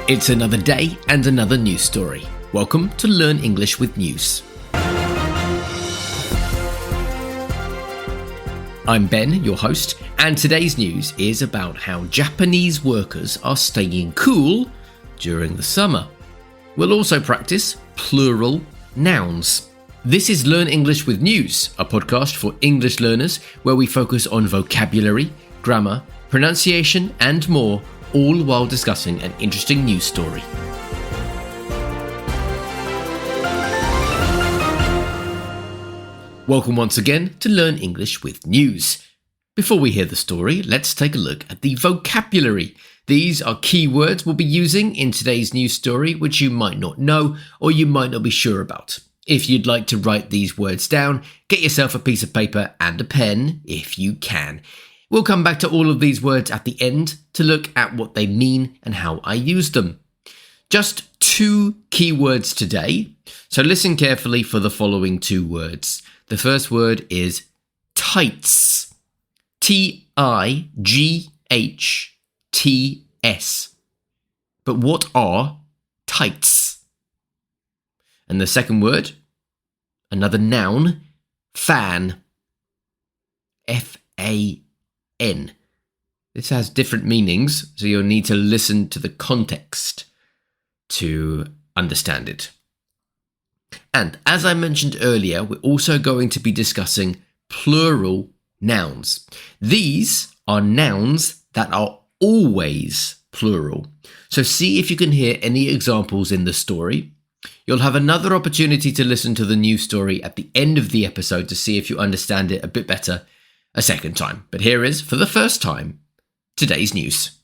It's another day and another news story. Welcome to Learn English with News. I'm Ben, your host, and today's news is about how Japanese workers are staying cool during the summer. We'll also practice plural nouns. This is Learn English with News, a podcast for English learners where we focus on vocabulary, grammar, pronunciation, and more, all while discussing an interesting news story. Welcome once again to Learn English with News. Before we hear the story, let's take a look at the vocabulary. These are keywords we'll be using in today's news story, which you might not know or you might not be sure about. If you'd like to write these words down, get yourself a piece of paper and a pen if you can. We'll come back to all of these words at the end to look at what they mean and how I use them. Just 2 keywords today, so listen carefully for the following 2 words. The first word is tights. Tights. But what are tights? And the second word, another noun, fan. Fan. This has different meanings, so you'll need to listen to the context to understand it. And as I mentioned earlier, we're also going to be discussing plural nouns. These are nouns that are always plural. So see if you can hear any examples in the story. You'll have another opportunity to listen to the news story at the end of the episode to see if you understand it a bit better a second time. But here is, for the first time, today's news.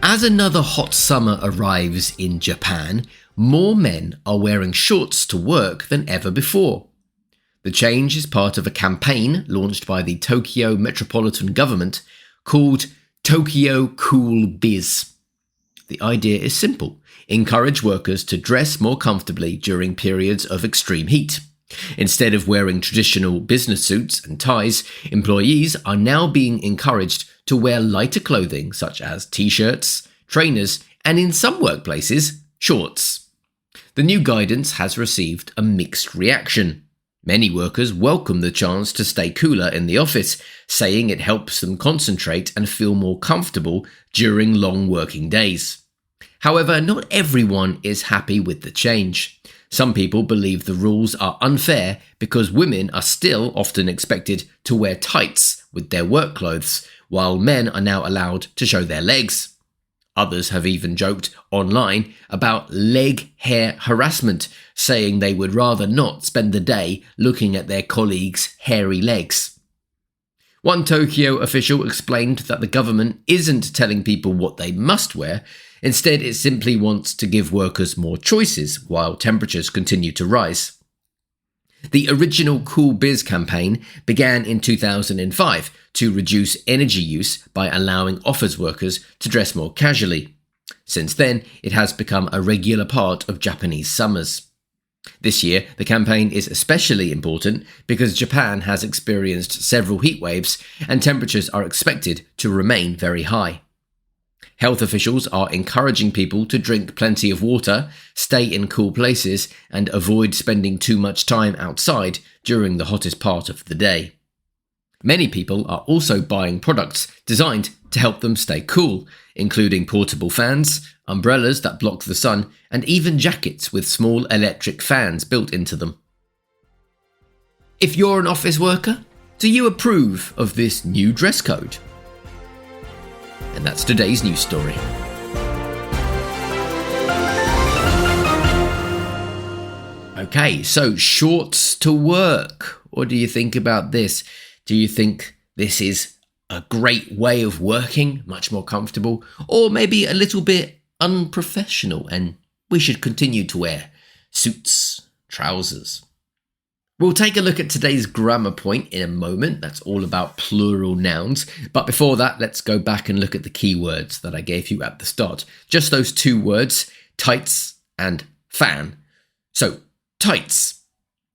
As another hot summer arrives in Japan, more men are wearing shorts to work than ever before. The change is part of a campaign launched by the Tokyo Metropolitan Government called Tokyo Cool Biz. The idea is simple: encourage workers to dress more comfortably during periods of extreme heat. Instead of wearing traditional business suits and ties, employees are now being encouraged to wear lighter clothing such as t-shirts, trainers, and in some workplaces, shorts. The new guidance has received a mixed reaction. Many workers welcome the chance to stay cooler in the office, saying it helps them concentrate and feel more comfortable during long working days. However, not everyone is happy with the change. Some people believe the rules are unfair because women are still often expected to wear tights with their work clothes, while men are now allowed to show their legs. Others have even joked online about leg hair harassment, saying they would rather not spend the day looking at their colleagues' hairy legs. One Tokyo official explained that the government isn't telling people what they must wear. Instead, it simply wants to give workers more choices while temperatures continue to rise. The original Cool Biz campaign began in 2005 to reduce energy use by allowing office workers to dress more casually. Since then, it has become a regular part of Japanese summers. This year, the campaign is especially important because Japan has experienced several heat waves and temperatures are expected to remain very high. Health officials are encouraging people to drink plenty of water, stay in cool places, and avoid spending too much time outside during the hottest part of the day. Many people are also buying products designed to help them stay cool, including portable fans, umbrellas that block the sun, and even jackets with small electric fans built into them. If you're an office worker, do you approve of this new dress code? And that's today's news story. Okay, so shorts to work. What do you think about this? Do you think this is a great way of working, much more comfortable, or maybe a little bit unprofessional and we should continue to wear suits, trousers? We'll take a look at today's grammar point in a moment. That's all about plural nouns. But before that, let's go back and look at the key words that I gave you at the start. Just those 2 words, tights and fan. So, tights.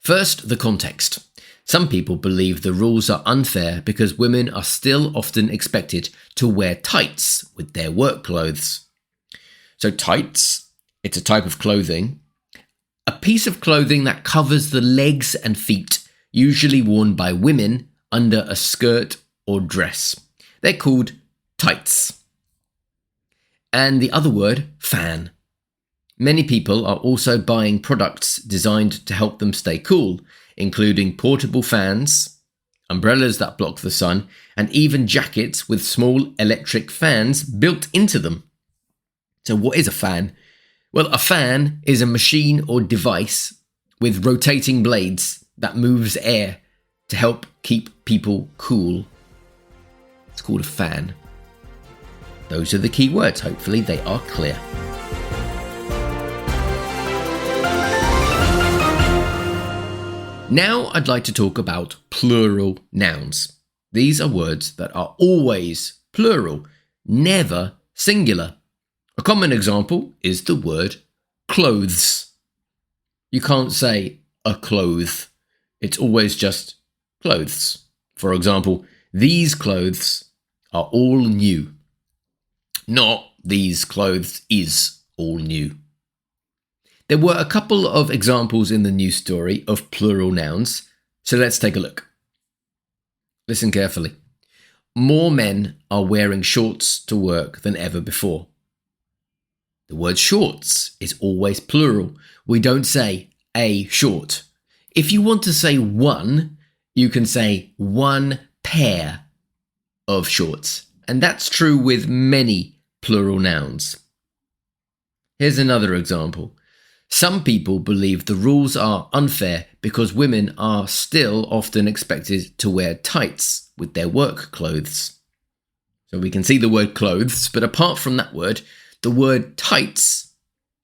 First, the context. Some people believe the rules are unfair because women are still often expected to wear tights with their work clothes. So tights, it's a type of clothing, a piece of clothing that covers the legs and feet, usually worn by women under a skirt or dress. They're called tights. And the other word, fan. Many people are also buying products designed to help them stay cool, including portable fans, umbrellas that block the sun, and even jackets with small electric fans built into them. So what is a fan? Well, a fan is a machine or device with rotating blades that moves air to help keep people cool. It's called a fan. Those are the key words. Hopefully they are clear. Now I'd like to talk about plural nouns. These are words that are always plural, never singular. A common example is the word clothes. You can't say a cloth. It's always just clothes. For example, these clothes are all new. Not these clothes is all new. There were a couple of examples in the news story of plural nouns, so let's take a look. Listen carefully. More men are wearing shorts to work than ever before. The word shorts is always plural. We don't say a short. If you want to say one, you can say one pair of shorts. And that's true with many plural nouns. Here's another example. Some people believe the rules are unfair because women are still often expected to wear tights with their work clothes. So we can see the word clothes, but apart from that word, the word tights,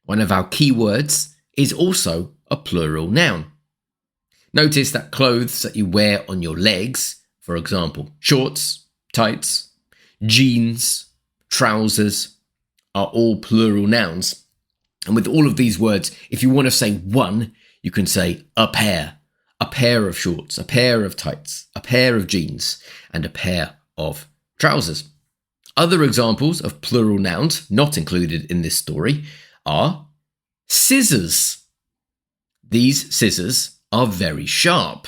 one of our key words, is also a plural noun. Notice that clothes that you wear on your legs, for example, shorts, tights, jeans, trousers, are all plural nouns. And with all of these words, if you want to say one, you can say a pair of shorts, a pair of tights, a pair of jeans, and a pair of trousers. Other examples of plural nouns not included in this story are scissors. These scissors are very sharp.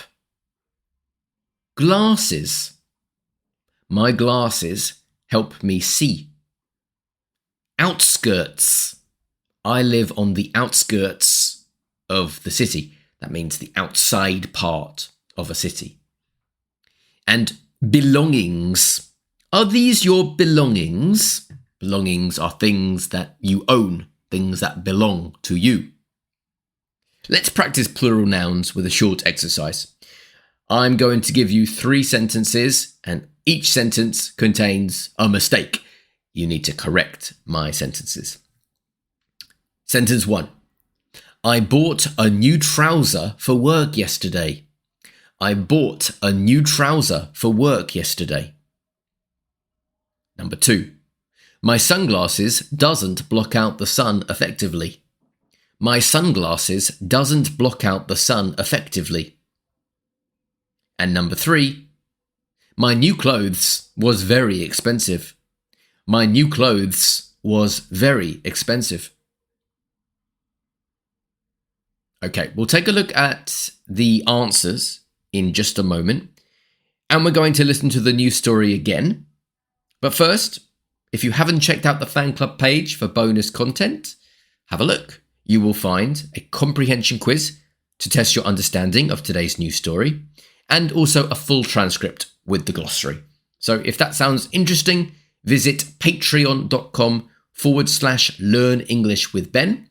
Glasses. My glasses help me see. Outskirts. I live on the outskirts of the city. That means the outside part of a city. And belongings. Are these your belongings? Belongings are things that you own, things that belong to you. Let's practice plural nouns with a short exercise. I'm going to give you 3 sentences, and each sentence contains a mistake. You need to correct my sentences. Sentence 1. I bought a new trouser for work yesterday. I bought a new trouser for work yesterday. Number 2. My sunglasses doesn't block out the sun effectively. My sunglasses doesn't block out the sun effectively. And number 3. My new clothes was very expensive. My new clothes was very expensive. Okay, we'll take a look at the answers in just a moment, and we're going to listen to the news story again. But first, if you haven't checked out the fan club page for bonus content, have a look. You will find a comprehension quiz to test your understanding of today's news story, and also a full transcript with the glossary. So if that sounds interesting, visit patreon.com/Learn English with Ben.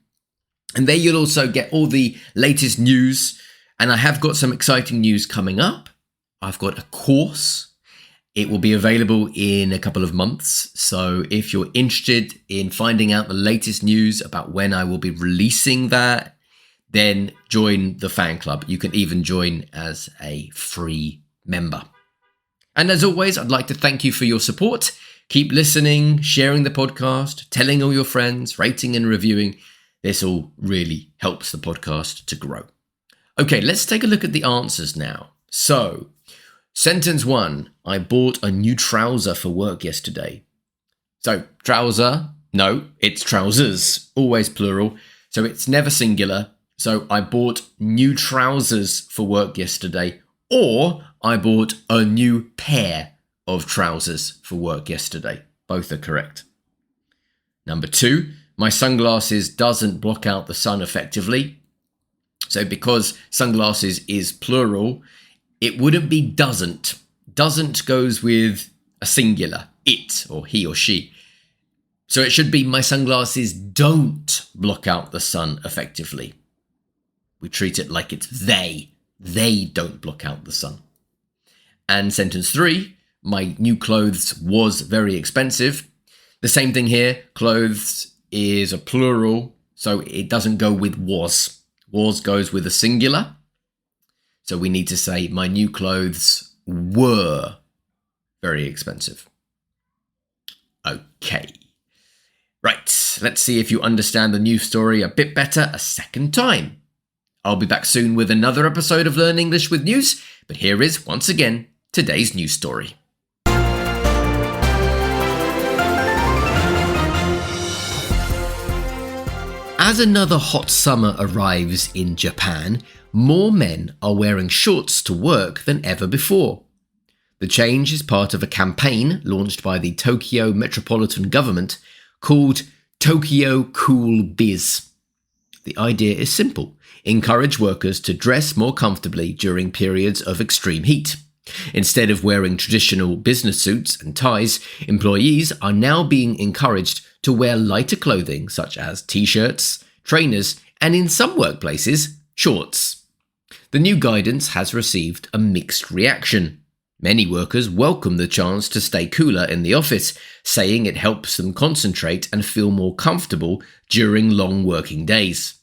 And there you'll also get all the latest news. And I have got some exciting news coming up. I've got a course. It will be available in a couple of months. So if you're interested in finding out the latest news about when I will be releasing that, then join the fan club. You can even join as a free member. And as always, I'd like to thank you for your support. Keep listening, sharing the podcast, telling all your friends, rating and reviewing. This all really helps the podcast to grow. Okay, let's take a look at the answers now. So, sentence 1, I bought a new trouser for work yesterday. So, trouser, no, it's trousers, always plural. So it's never singular. So I bought new trousers for work yesterday, or I bought a new pair of trousers for work yesterday. Both are correct. Number 2, my sunglasses doesn't block out the sun effectively. So because sunglasses is plural, it wouldn't be doesn't. Doesn't goes with a singular, it or he or she. So it should be my sunglasses don't block out the sun effectively. We treat it like it's they. They don't block out the sun. And sentence 3, my new clothes was very expensive. The same thing here, clothes is a plural, so it doesn't go with was. Was goes with a singular. So we need to say my new clothes were very expensive. Okay. Right, let's see if you understand the news story a bit better a second time. I'll be back soon with another episode of Learn English with News, but here is, once again, today's news story. As another hot summer arrives in Japan, more men are wearing shorts to work than ever before. The change is part of a campaign launched by the Tokyo Metropolitan Government called Tokyo Cool Biz. The idea is simple. Encourage workers to dress more comfortably during periods of extreme heat. Instead of wearing traditional business suits and ties, employees are now being encouraged to wear lighter clothing such as t-shirts, trainers, and in some workplaces, shorts. The new guidance has received a mixed reaction. Many workers welcome the chance to stay cooler in the office, saying it helps them concentrate and feel more comfortable during long working days.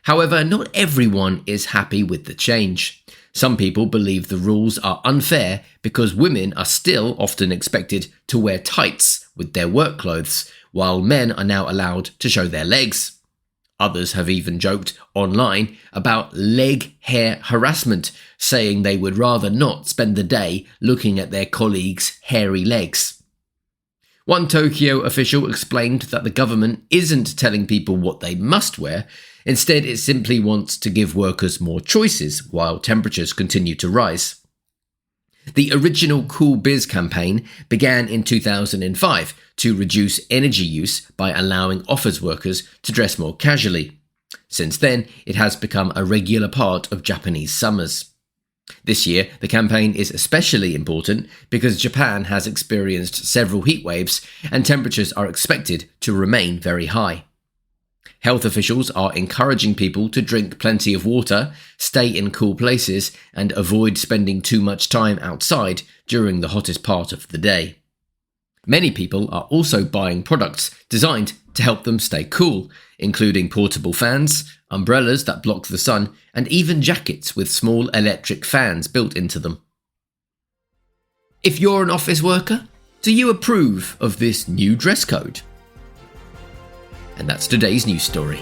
However, not everyone is happy with the change. Some people believe the rules are unfair because women are still often expected to wear tights with their work clothes, while men are now allowed to show their legs. Others have even joked online about leg hair harassment, saying they would rather not spend the day looking at their colleagues' hairy legs. One Tokyo official explained that the government isn't telling people what they must wear. Instead, it simply wants to give workers more choices while temperatures continue to rise. The original Cool Biz campaign began in 2005 to reduce energy use by allowing office workers to dress more casually. Since then, it has become a regular part of Japanese summers. This year, the campaign is especially important because Japan has experienced several heat waves and temperatures are expected to remain very high. Health officials are encouraging people to drink plenty of water, stay in cool places, and avoid spending too much time outside during the hottest part of the day. Many people are also buying products designed to help them stay cool, including portable fans, umbrellas that block the sun, and even jackets with small electric fans built into them. If you're an office worker, do you approve of this new dress code? And that's today's news story.